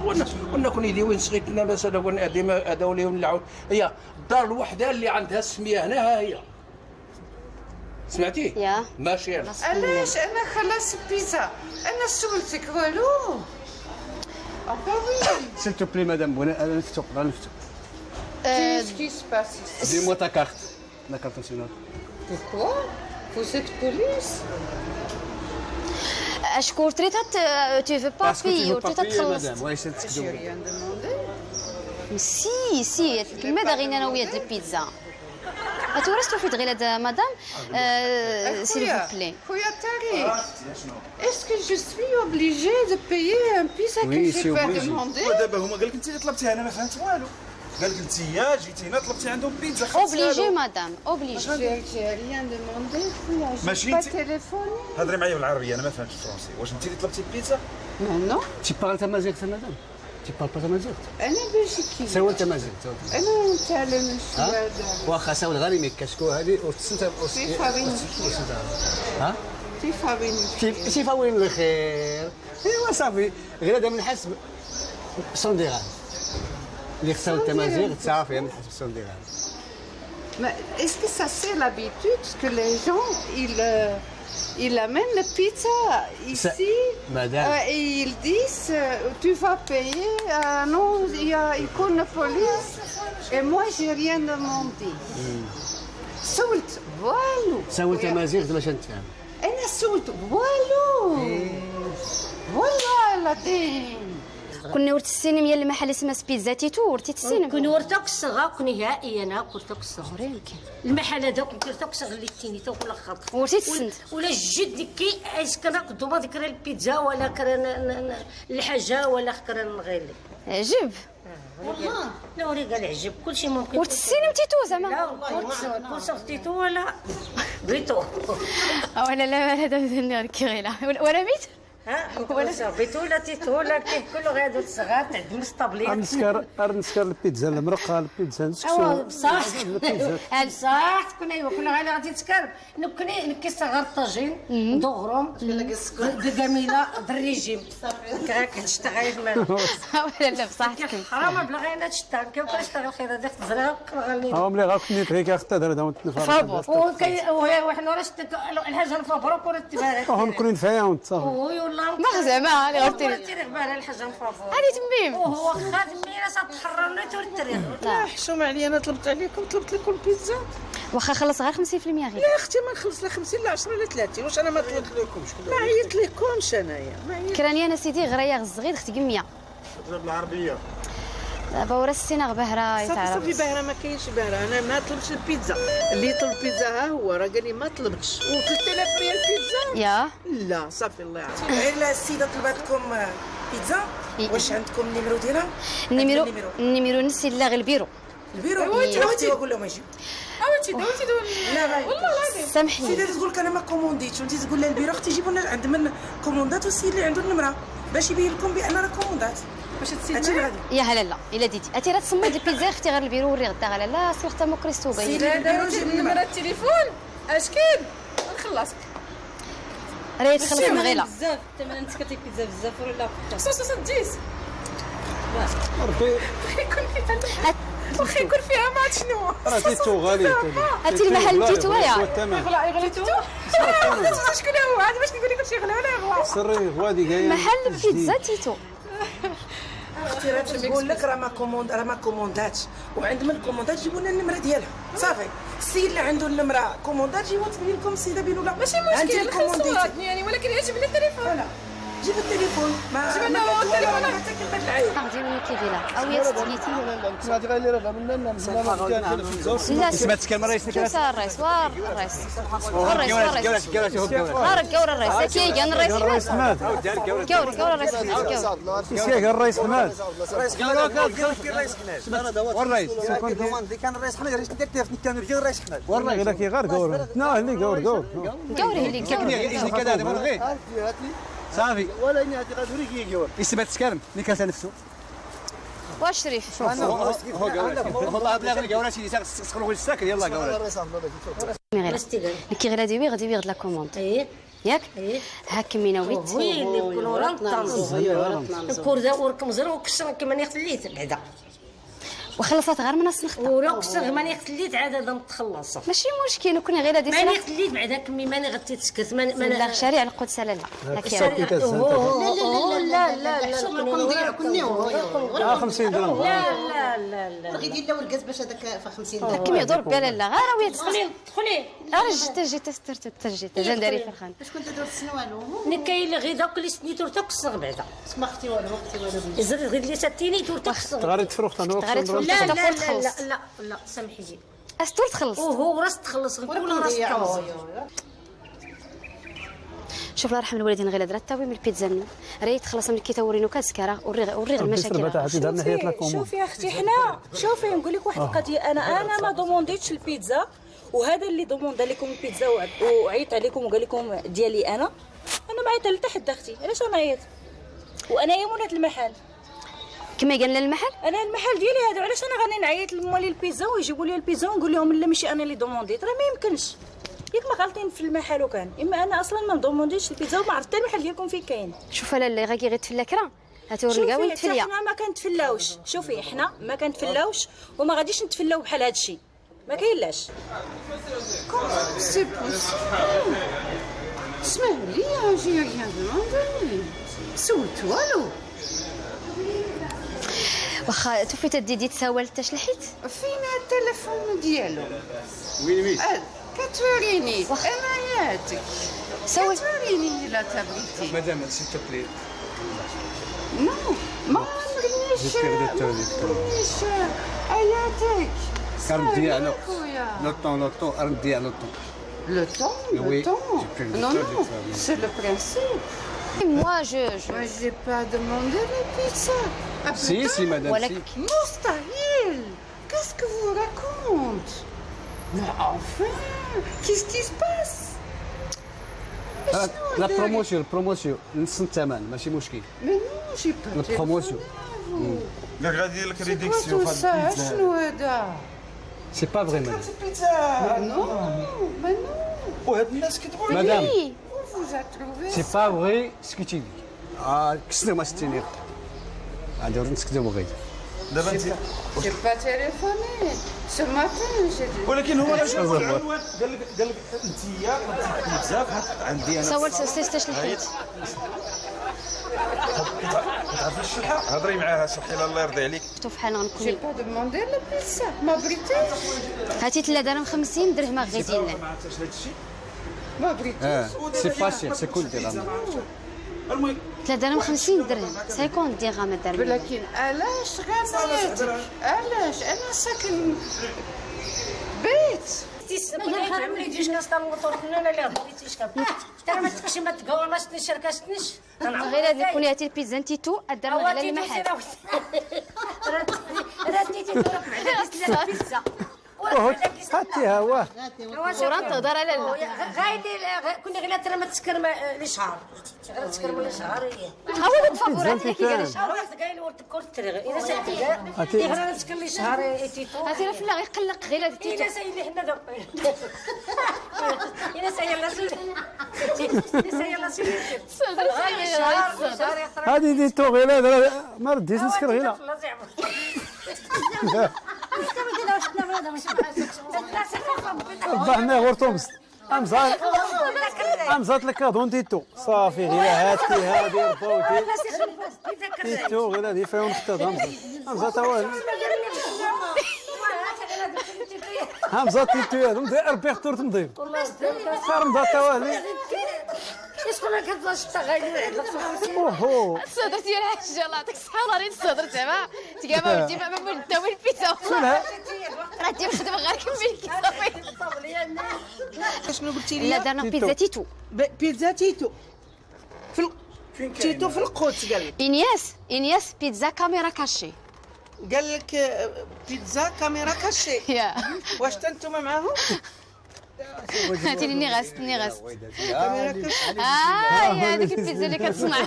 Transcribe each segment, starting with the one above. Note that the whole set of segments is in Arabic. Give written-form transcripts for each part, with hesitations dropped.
ونكون يدي وين سغيتنا مثلا كون ديما هذا وليهم نلعب. هي الدار الوحده اللي عندها السميه هنا ها هي. سمعتي؟ يا ماشي علاش انا خلاص البيتزا انا سولتك والو. S'il te plaît, madame, انا نفتو Qu'est-ce qui se passe ici? Dis-moi ta carte. La carte nationale. Pourquoi? Vous êtes police? اشكون تريد tu veux pas Parce que tu payer veux pas وتريد payer, تخلص. madame. Ouais, c'est ce que je J'ai veux. rien demandé. سي لماذا غير انا ويا البيتزا اتورستو في غير هذا مدام s'il vous plaît. خويا طارق. Est-ce que je suis obligée de payer un pizza que Oui, j'ai c'est pas obligé. demandé? دابا هما قال لك انت اللي طلبتيها انا ما فهمت والو. قال لك انت جيتي هنا طلبتي عندهم بيتزا اوبليجي مدام اوبليجي. J'ai rien demandé خويا. ماشي J'ai pas انت téléphoné. هضري معايا بالعربيه انا ما فهمتش الفرنسي. واش انت اللي طلبتي البيتزا؟ Non non. Tu parles tamazight, madame? Tu parles pas tamazight? انا بلجيكية. سوى tamazight. انا نتعلم الشوادة. واخا ساول غالي مي كاسكو هذه وتسنت في فارين. ها؟ في فارين. كيف وين الخير؟ ايوا صافي غير هذا من حسب صنديغان اللي خسروا التمازيغ صافي من حسب صنديغان. Mais est-ce que ça c'est l'habitude que les gens ils amènent la pizza ici madame. Et ils disent tu vas payer non il connaît la police et moi j'ai rien demandé. سولت والو. سوى التمازيغ باش نتفاهم. انا سولت والو. والله العظيم. كنا ورت السينما ديال المحل اسمه بيتزا تيتو ورتي السينما. كون ورتك الصغا كون نهائيا انا ورتك الصغا المحل هذاك ورتك الصغا اللي تيني تو ولا خلط ورتي السند ولا جد كي اش كناخذوا ما ذكر البيتزا ولا كرا الحاجه ولا كرا غير عجب. لا وري قال عجب كلشي ممكن. ورت السينما تيتو زعما. لا كل تيتو ولا بيتو ولا لا هذا بدنا كيغيلا ولا بيت. ولا بيتو ولا تيتو ولا كيه كله غير هادو الصغار تعدو مستبلين. نسكر البيتزا المرقه البيتزا ايوا بصح بصح تكون ايوا كل غير غادي تسكر نكي صغار الطاجين دغرهم جميله بالريجيم كتشتغل ولا لا بصحتك حرام بلا غير تشتغل كيف كنشتغل خير هذاك تزرع غني ملي غاكني تريكا حتى دابا فابور وحنا راه الحاجه الفابور كره تبارك هم كلين فيها وانت صافي. والله ما زعما اللي غتيري تيريغ بالها الحاجه الفابور هادي تميم. وهو خادمي راه تحررنا توري لا حشومه عليا انا طلبت عليكم طلبت لكم البيتزا. واخا خلص غير 50% غير. يا اختي ما نخلص لا 50 لا 10 لا 30 واش انا ما طلبت لكمش. ما عيطت لكمش انايا ما عيطت. كراني انا سيدي غريا الصغير اختي 100 بالعربيه. دابا ورا السينه بهرا صافي يتعرف. صافي باهره ما كاينش باهره انا ما طلبتش البيتزا. اللي طلب بيتزا ها هو راه قال لي ما طلبتش و3000 ريال بيتزا. يا لا صافي الله يعطيك. غير السيده طلبات لكم بيتزا. واش عندكم النيميرو ديالها؟ النيميرو نسي لا غير البيرو. البيرو عرفتي واقول لهم يجيو. عاودتي لا غير والله العظيم. سامحني السيده تقول لك انا ما كومونديتش وانت تقول لها البيرو اختي جيبوا لنا عند من كوموندات والسيد اللي عنده النمره باش يبين لكم بان راه كوموندات. باش تسيد هادشي اللي غادي. يا هلا لا الا ديتي اتي راه تصمد البيتزا اختي غير البيرو وري غدا غلا لا سوخت مو كريستو باين. سيدي البيرو جيب النمره. التليفون اش كاين نخلصك. راه يتخلص من غيلا بزاف ثمن انت كتاكل بيتزا بزاف ولا 570 ربي واخا يكون فيها ما شنو. راه تيتو غالي. هاتي المحل تيتو يا يغلى تيتو. شكون هو هذا باش نقول لك شي غلا ولا يغلى. سري غوادي كاين محل بيتزا تيتو. اختي راه تقول لك راه ما كومونداتش وعند من كوموندات جيبوا لنا النمره ديالها صافي. السيد اللي عنده النمره كوموندات جيبوا تبين لكم السيده بين ولا ماشي مشكل الصورات يعني ولكن يعجبني التليفون. لا جيب التليفون. ما جيب لنا التليفون حتى كلمه العيب. غادي من كيفيلا او يا ستيتي هادي غير اللي راه من لا سمعت كلمه الرئيس شوف الرئيس وار الرئيس ورا الرئيس كي الرئيس حماد كور الرئيس حماد كيف الرئيس حماد والرئيس كان الرئيس حماد رئيس دير كان الرئيس حماد والله الا كي غير كور نا اللي كور كوري اللي كي كذا دابا غير صافي ولا اني هادي غادي كي كور يثبت سكرم اللي كان نفسه واش شريف والله بلا غير كورا شي سخروا الساكن يلا كورا كي غير هادي غادي يغد لا كوموند. ايه ياك إيه. ها كمينا ويت وي اللي يكونوا رانطان الكورده وركمزر وكسر كما نخليت بعدا وخلصت غير من نص نخطه ورا كسر ما نخليت عاد هذا متخلص ماشي مشكل كنا غير هذه ما نخليت بعدا كمي ما غتي تسكت ما لا شارع القدس لا لا لا لا لا 50 درهم لا لا لا غير دير له الكاس باش هذاك في 50 درهم كمي يضرب بها لا غير وهي دخلي رجع تجي جندري في الخان باش كنت تدور السنوالو نكاي اللي غير داك اللي سنيتو تكسر بعدا ما اختي والو يزرد غير اللي ساتيني تكسر تغاري تفرخ تغاري تفرخ. لا لا تقول لا تخلص. لا لا سامحي لي استور تخلص وهو راس تخلص كل راس تخلص شوف الله يرحم الوالدين غير درات تاوي من البيتزا منو ريت خلص من كي تورينو كاسكاره وري المشاكل شوفي اختي حنا شوفي نقول لك واحد القضيه انا ما دومونديتش البيتزا وهذا اللي دوموندا لكم البيتزا وعيط عليكم وقال لكم ديالي انا ما عيط حتى حد اختي علاش انا عيط وانا هي مولات المحل كما قال لنا المحل انا المحل ديالي هذا علاش انا غادي نعيط لموالي البيتزا ويجيبوا لي البيتزا ونقول لهم لا ماشي انا اللي دومونديت راه ما يمكنش ياك ما غالطين في المحل وكان اما انا اصلا ما دومونديتش البيتزا وما عرفت حتى المحل ديالكم فين كاين شوف لا غير تفلا كرا هتوري كاع ويتفليا حنا ما كنتفلاوش شوفي حنا ما كنتفلاوش وما غاديش نتفلاو بحال هذا الشيء ما كاينلاش سي بوسيبل اسمح لي جي ريان دوموندي سولت والو واخا توفي تديدي تساوى التشلحيت فين التليفون ديالو وين كتوريني اماياتك سوي كتوريني لا تبغيتي مدام سي تو بلي نو ما عمرنيش اياتك ردي على خويا لو طون ردي على طون Le temps, Oui, le temps. j'ai pris le Non, temps, non, j'ai travaillé. c'est le principe. moi je Moi, j'ai pas demandé les pizzas. Ah, Si, putain, si, madame, Voilà. si. Moustahil, qu'est-ce que vous racontez? Mais enfin, qu'est-ce qui se passe? لا بروموسيون نص الثمن ماشي مشكل Mais non, j'ai pas La promotion. téléphoné à vous. كاع غادي لك C'est quoi ريديكسيون tout في ça, هاد البيتزا شنو هذا؟ سي با فري مدام Mais non, mais non. وهاد الناس كتقول مدام Où vous a trouvé سي با فري سكيتي كسر ما ستيني غادي نسكتو بغيت دابا انت J'ai pas téléphoné. Ce matin, j'ai dit. ولكن هو راه شافوا العنوان قال لك انت طلبتي البيتزا عندي انا سوى التشلحيت تعرفي الشلحه هضري معاها صحي الله يرضي عليك شفتو فحال J'ai غنكون pas demandé la pizza. Ma british. هاتي 3 درهم 50 درهم غادي لنا ما عرفتش هذا الشيء Ma british. سي با شير سي كل درهم المهم 3 درهم 50 درهم 50 درهم الدرهم لكن علاش غنيتك؟ علاش انا ساكن بيت ما يفهمني ديش كاس الموتور انا اللي هضريتيش ترى ما تكشي ما تقولناش شركاشتنيش غير هذه كوني هاتي البيتزا نتيتو الدرهم على المحل راه تيتي تروح بعدا بيتزا هاتيها واه ورا تهضر على لا غايدي كنا غير ترى ما تسكر لي شهر غير تسكر لي شهر هي عاود تفكر هاتي كي قال واحد قايل ورد كورت اذا سالتي غير تسكر لي شهر تيتو هاتي راه فلا غيقلق غير هذا التيتو الا سايلي حنا دابا الا سايل لا سيدي سايل سيدي هادي ديتو غير ما رديش نسكر غير ربحنا غورتومس امزات لك هادون ديتو صافي غير هاتي هادي رباوتي ديتو غير هادي فيهم نختار امزات والو همزات ديتو هادو داير بيختور تنظيم فرمضات والو شكون كتبغي تغير اوهو الصدر ديال الحاجه الله يعطيك الصحه راني الصدر زعما تقابا ودي ما نبداو البيتزا راه ديال الخدمه غير كمل صافي شنو قلتي لي؟ لا درنا بيتزا تيتو بيتزا تيتو تيتو في القدس قال لك انياس بيتزا كاميرا كاشي قال لك بيتزا كاميرا كاشي يا واش انتم معاهم؟ هاتي لي نيغاس هاي هذيك البيتزا اللي كتصنع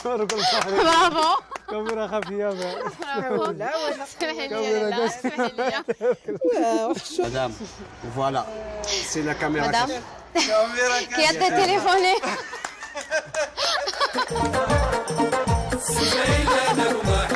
برافو كاميرا خفيه اسمحي لي لا اسمحي لي مدام فوالا سي لا كاميرا مدام كي عندها تليفوني سهيلة نروح